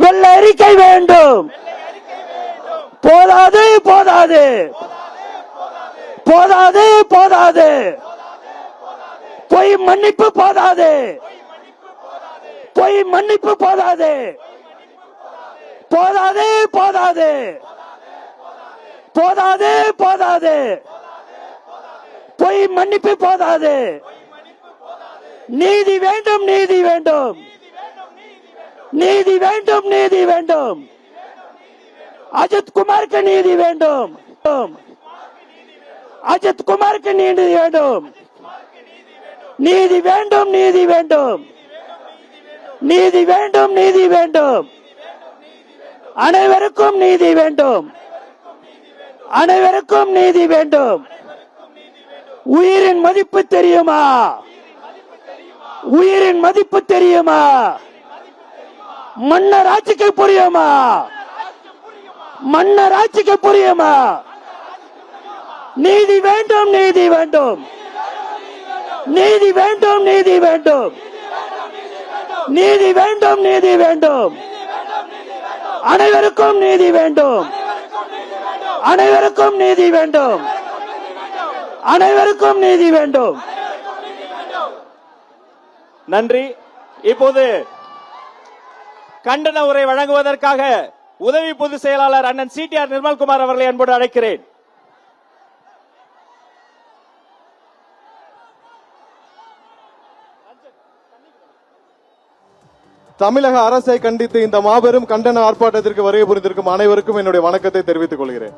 வெள்ளை அறிக்கை வேண்டும். போதாது போதாது போதாது போதாது பொய் மன்னிப்பு போதாது. பொய் மன்னிப்பு போதாது. போதாது போதாது போதாது போதாது பொய் மன்னிப்பு போதாது. நீதி வேண்டும் நீதி வேண்டும் நீதி வேண்டும் நீதி வேண்டும். அஜித் குமாருக்கு நீதி வேண்டும். அஜித் குமாருக்கு நீதி வேண்டும். நீதி வேண்டும் நீதி வேண்டும் நீதி வேண்டும் நீதி வேண்டும். அனைவருக்கும் நீதி வேண்டும். அனைவருக்கும் நீதி வேண்டும். உயிரின் மதிப்பு தெரியுமா? உயிரின் மதிப்பு தெரியுமா? மன்னர் ஆட்சிக்கு புரியுமா? மன்னர் ஆட்சிக்கு புரியுமா? நீதி வேண்டும் நீதி வேண்டும் நீதி வேண்டும் நீதி வேண்டும் நீதி வேண்டும் நீதி வேண்டும். அனைவருக்கும் நீதி வேண்டும். அனைவருக்கும் நீதி வேண்டும். அனைவருக்கும் நீதி வேண்டும். நன்றி. இப்போது கண்டன உரை வழங்குவதற்காக உதவி பொதுச் செயலாளர் அண்ணன் சிடிஆர் நிர்மல்குமார் அவர்களை அன்போடு அழைக்கிறேன். தமிழக அரசை கண்டித்து இந்த மாபெரும் கண்டன ஆர்ப்பாட்டத்திற்கு வருகை புரிந்திருக்கும் அனைவருக்கும் என்னுடைய வணக்கத்தை தெரிவித்துக் கொள்கிறேன்.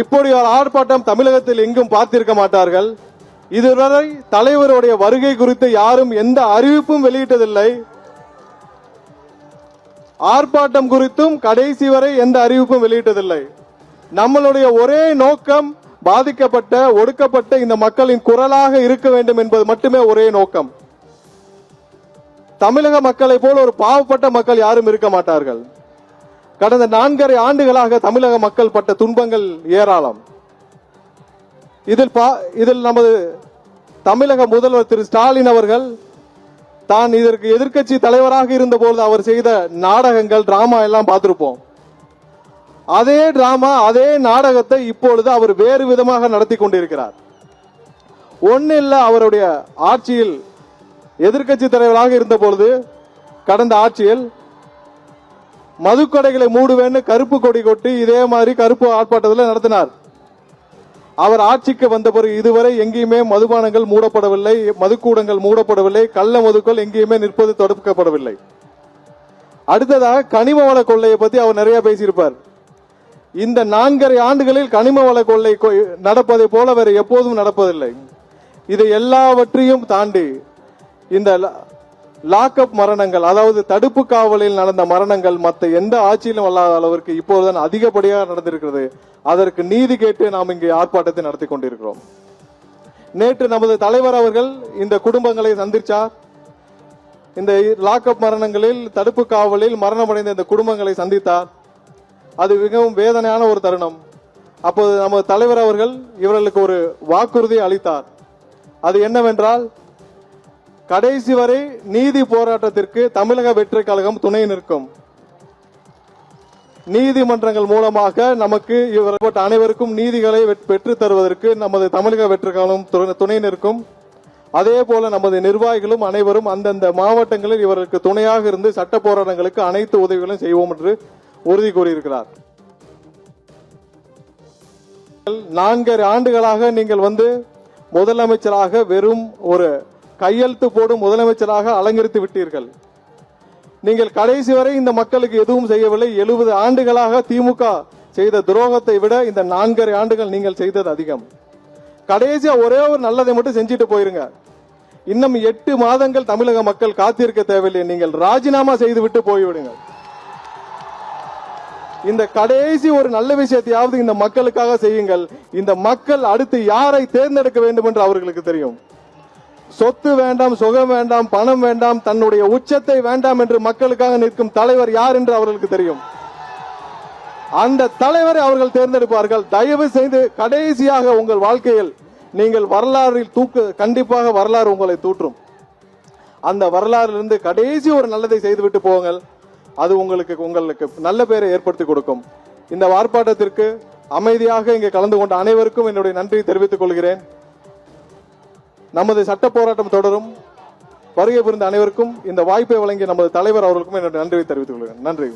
இப்படி ஒரு ஆர்ப்பாட்டம் தமிழகத்தில் எங்கும் பார்த்திருக்க மாட்டார்கள். இதுவரை தலைவருடைய வருகை குறித்து யாரும் எந்த அறிவிப்பும் வெளியிட்டதில்லை. ஆர்ப்பாட்டம் குறித்தும் கடைசி வரை எந்த அறிவிப்பும் வெளியிட்டதில்லை. நம்மளுடைய ஒரே நோக்கம் பாதிக்கப்பட்ட ஒடுக்கப்பட்ட இந்த மக்களின் குரலாக இருக்க வேண்டும் என்பது மட்டுமே ஒரே நோக்கம். தமிழக மக்களை போல ஒரு பாவப்பட்ட மக்கள் யாரும் இருக்க மாட்டார்கள். கடந்த 4.5 ஆண்டுகளாக தமிழக மக்கள் பட்ட துன்பங்கள் ஏராளம். இதில் நமது தமிழக முதல்வர் திரு ஸ்டாலின் அவர்கள் தான் இதற்கு எதிர்க்கட்சி தலைவராக இருந்தபோது அவர் செய்த நாடகங்கள் டிராமா எல்லாம் பார்த்திருப்போம். அதே டிராமா அதே நாடகத்தை இப்பொழுது அவர் வேறு விதமாக நடத்தி கொண்டிருக்கிறார். ஒன்னு இல்ல, அவருடைய ஆட்சியில் எதிர்க்கட்சி தலைவராக இருந்த பொழுது கடந்த ஆட்சியில் மதுக்கடைகளை மூடுவேன்னு கருப்பு கொடி கொட்டி இதே மாதிரி கருப்பு ஆர்ப்பாட்டத்தில் நடத்தினார். அவர் ஆட்சிக்கு வந்த பிறகு இதுவரை எங்கேயுமே மதுபானங்கள் மூடப்படவில்லை, மதுக்கூடங்கள் மூடப்படவில்லை, கள்ள மதுக்கள் எங்கேயுமே நிற்பது தடுக்கப்படவில்லை. அடுத்ததாக கனிம வள கொள்ளையை பத்தி அவர் நிறைய பேசியிருப்பார். இந்த 4.5 ஆண்டுகளில் கனிம வள கொள்ளை நடப்பதை போல வேற எப்போதும் நடப்பதில்லை. இதை எல்லாவற்றையும் தாண்டி இந்த லாக்அப் மரணங்கள், அதாவது தடுப்பு காவலில் நடந்த மரணங்கள் மற்ற எந்த ஆட்சியிலும் அல்லாத அளவிற்கு இப்போதுதான் அதிகப்படியாக நடந்திருக்கிறது. அதற்கு நீதி கேட்டு நாம் இங்கே ஆர்ப்பாட்டத்தை நடத்தி கொண்டிருக்கிறோம். நேற்று நமது தலைவர் அவர்கள் இந்த குடும்பங்களை சந்திச்சார். இந்த லாக்அப் மரணங்களில் தடுப்பு காவலில் மரணமடைந்த இந்த குடும்பங்களை சந்தித்தார். அது மிகவும் வேதனையான ஒரு தருணம். அப்போது நமது தலைவர் அவர்கள் இவர்களுக்கு ஒரு வாக்குறுதி அளித்தார். அது என்னவென்றால், கடைசி வரை நீதி போராட்டத்திற்கு தமிழக வெற்றி கழகம் துணை நிற்கும். நீதிமன்றங்கள் மூலமாக நமக்கு இவர்கள் அனைவருக்கும் நீதிகளை பெற்று தருவதற்கு நமது தமிழக வெற்றி கழகம் துணை நிற்கும். அதே போல நமது நிர்வாகிகளும் அனைவரும் அந்தந்த மாவட்டங்களில் இவர்களுக்கு துணையாக இருந்து சட்ட போராட்டங்களுக்கு அனைத்து உதவிகளும் செய்வோம் என்று உறுதி கூறியிருக்கிறார். 4.5 ஆண்டுகளாக நீங்கள் முதலமைச்சராக வெறும் ஒரு கையெழுத்து போடும் முதலமைச்சராக அலங்கரித்து விட்டீர்கள். நீங்கள் கடைசி வரை இந்த மக்களுக்கு எதுவும் செய்யவில்லை. 70 ஆண்டுகளாக திமுக செய்த துரோகத்தை விட இந்த 4.5 ஆண்டுகள் நீங்கள் செய்தது அதிகம். கடைசியா ஒரே ஒரு நல்லதை மட்டும் செஞ்சுட்டு போயிருங்க. இன்னும் 8 மாதங்கள் தமிழக மக்கள் காத்திருக்க தேவையில்லை. நீங்கள் ராஜினாமா செய்து விட்டு போய்விடுங்கள். இந்த கடைசி ஒரு நல்ல விஷயத்தையாவது இந்த மக்களுக்காக செய்யுங்கள். இந்த மக்கள் அடுத்து யாரை தேர்ந்தெடுக்க வேண்டும் என்று அவர்களுக்கு தெரியும். சொத்து வேண்டாம், சுகம் வேண்டாம், பணம் வேண்டாம், தன்னுடைய உச்சத்தை வேண்டாம் என்று மக்களுக்காக நிற்கும் தலைவர் யார் என்று அவர்களுக்கு தெரியும். அந்த தலைவரை அவர்கள் தேர்ந்தெடுப்பார்கள். தயவு செய்து கடைசியாக உங்கள் வாழ்க்கையில் நீங்கள் வரலாறில் கண்டிப்பாக வரலாறு உங்களை தூற்றும். அந்த வரலாறிலிருந்து கடைசி ஒரு நல்லதை செய்துவிட்டு போங்கள். அது உங்களுக்கு நல்ல பேரை ஏற்படுத்தி கொடுக்கும். இந்த ஆர்ப்பாட்டத்திற்கு அமைதியாக இங்கே கலந்து கொண்ட அனைவருக்கும் என்னுடைய நன்றியை தெரிவித்துக் கொள்கிறேன். நமது சட்ட போராட்டம் தொடரும். வருகை புரிந்த அனைவருக்கும் இந்த வாய்ப்பை வழங்கிய நமது தலைவர் அவர்களுக்கும் என்னுடைய நன்றியை தெரிவித்துக் கொள்கிறேன். நன்றி.